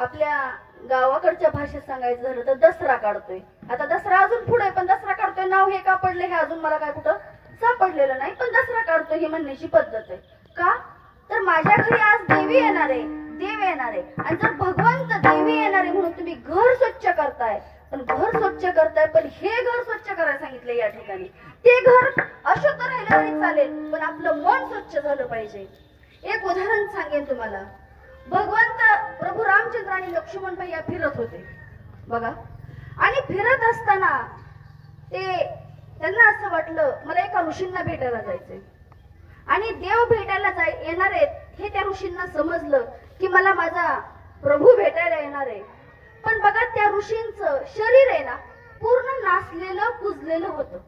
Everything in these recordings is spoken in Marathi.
आपल्या गावाकडच्या भाषेत सांगायचं झालं तर दसरा काढतोय. आता दसरा अजून पुढे, पण दसरा काढतोय नाव हे का पडले हे अजून मला काय कुठं सापडलेलं नाही, पण दसरा काढतोय ही म्हणण्याची पद्धत आहे. का तर माझ्या घरी आज देवी येणार आहे, देव येणार आहे. आणि जर भगवंत देवी येणार आहे म्हणून तुम्ही घर स्वच्छ करताय, पण घर स्वच्छ करताय, पण हे घर स्वच्छ करायला सांगितलं या ठिकाणी. ते घर अशुद्ध राहिलं तरी चालेल, पण आपलं मन स्वच्छ झालं पाहिजे. एक उदाहरण सांगेन तुम्हाला. भगवंत प्रभू रामचंद्र आणि लक्ष्मण भैया फिरत होते बघा, आणि फिरत असताना त्यांना असं वाटलं मला एका ऋषींना भेटायला जायचंय, आणि देव भेटायला येणार आहेत हे त्या ऋषींना समजलं की मला माझा प्रभू भेटायला येणार आहे. पण बघा त्या ऋषींचं शरीर आहे ना पूर्ण नासलेलं कुजलेलं होतं,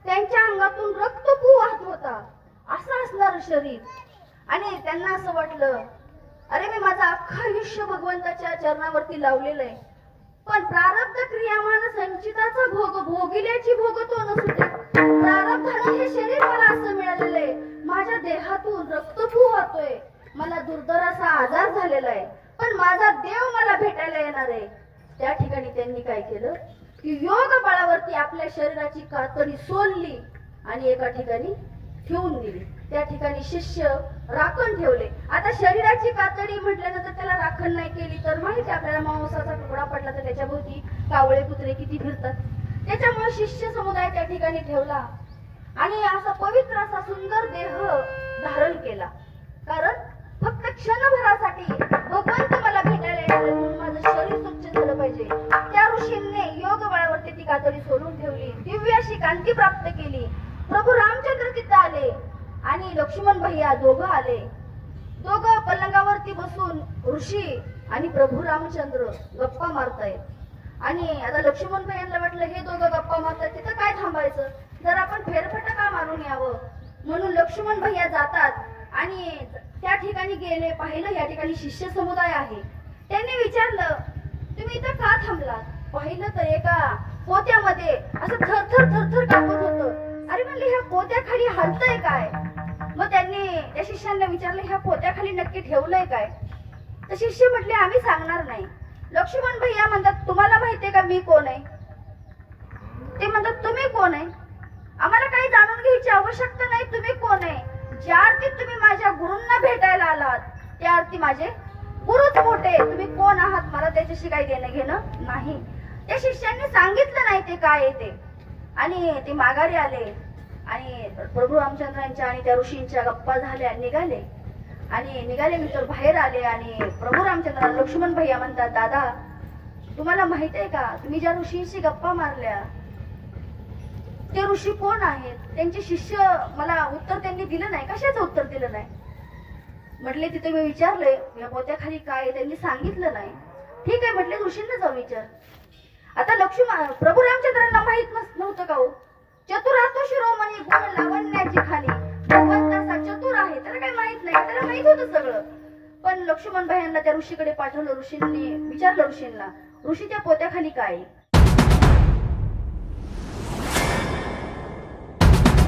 त्यांच्या अंगातून रक्तपू वाहत होता, असं असणारं शरीर. आणि त्यांना असं वाटलं अरे मी माझं अख्खं आयुष्य भगवंताच्या चरणावरती लावलेलं आहे, पण प्रारब्ध क्रियामान संचिताचा भोग भोगिल्याची भोगतो नसू दे, प्रारब्धानं हे शरीर मला असं मिळालेलं आहे, माझ्या देहातून रक्तपू वाहतोय, मला दुर्धराचा आजार झालेला आहे, पण माझा देव मला भेटायला येणार आहे. त्या ठिकाणी त्यांनी काय केलं की योग बळावरती आपल्या शरीराची कातडी सोलली आणि एका ठिकाणी ठेवून दिली. त्या ठिकाणी शिष्य राखण ठेवले. आता शरीराची कातडी म्हटल्यानंतर त्याला राखण नाही केली तर माहिती आपल्याला मांसाचा तुकडा पडला तर त्याच्याभोवती कावळे कुत्रे किती फिरतात. त्याच्यामुळे शिष्य समुदाय त्या ठिकाणी ठेवला आणि असा पवित्र असा सुंदर देह धारण केला. कारण फक्त क्षणभरासाठी भगवंत मला भेटायला येणार म्हणून माझं शरीर स्वच्छ झालं पाहिजे. त्या ऋषींनी योग बळावरती ती कातडी सोडून ठेवली, दिव्य अशी कांती प्राप्त केली. प्रभू रामचंद्र तिथं आले आणि लक्ष्मण भैया दोघं आले. दोघं पलंगावरती बसून ऋषी आणि प्रभू रामचंद्र गप्पा मारतायत. आणि आता लक्ष्मण भैयांना वाटलं हे दोघं गप्पा मारतायत तिथं काय थांबायचं, जर आपण फेरफटका मारून यावं म्हणून लक्ष्मण भैया जातात आणि त्या ठिकाणी गेले, पाहिलं या ठिकाणी शिष्य समुदाय आहे. त्यांनी विचारलं तुम्ही इथं का थांबलात. पाहिलं तर एका पोत्यामध्ये असं थरथर थरथर कापत होतं. अरे म्हणले ह्या पोत्याखाली हलतंय काय. मग त्यांनी त्या शिष्यांना विचारलं ह्या पोत्याखाली नक्की ठेवलंय काय. तर शिष्य म्हटले आम्ही सांगणार नाही. लक्ष्मण भैया म्हणतात तुम्हाला माहितीये का मी कोण आहे. ते म्हणतात तुम्ही कोण आहे, आम्हाला काही जाणून घ्यायची आवश्यकता नाही, तुम्ही कोण आहे. ज्या अर्थी तुम्ही माझ्या गुरूंना भेटायला आलात त्या अर्थी माझे गुरुच मोठे, तुम्ही कोण आहात मला त्याच्याशी काही देणं घेणं नाही. त्या शिष्यांनी सांगितलं नाही ते काय आहे ते, आणि ते माघारी आले आणि प्रभू रामचंद्रांच्या आणि त्या ऋषींच्या गप्पा झाल्या, निघाले. आणि निघाले मी तर बाहेर आले आणि प्रभू रामचंद्र लक्ष्मण भैया म्हणतात दादा तुम्हाला माहित आहे का तुम्ही ज्या ऋषींशी गप्पा मारल्या ते ऋषी कोण आहेत. त्यांचे शिष्य मला उत्तर त्यांनी दिलं नाही. कशाचं उत्तर दिलं नाही म्हटले. तिथे मी विचारले या पोत्याखाली काय, त्यांनी सांगितलं नाही. ठीक आहे म्हटले ऋषींना जाऊ विचार. आता लक्ष्मण प्रभू रामचंद्रांना माहित नव्हतं का हो, चतुरातो शिरोमणी गुण लावण्याची खाली भगवंत असा चतुर आहे, त्याला काही माहित नाही, त्याला माहित होतं सगळं. पण लक्ष्मण भाईंना त्या ऋषीकडे पाठवलं. ऋषींनी विचारलं ऋषींना ऋषी त्या पोत्याखाली काय.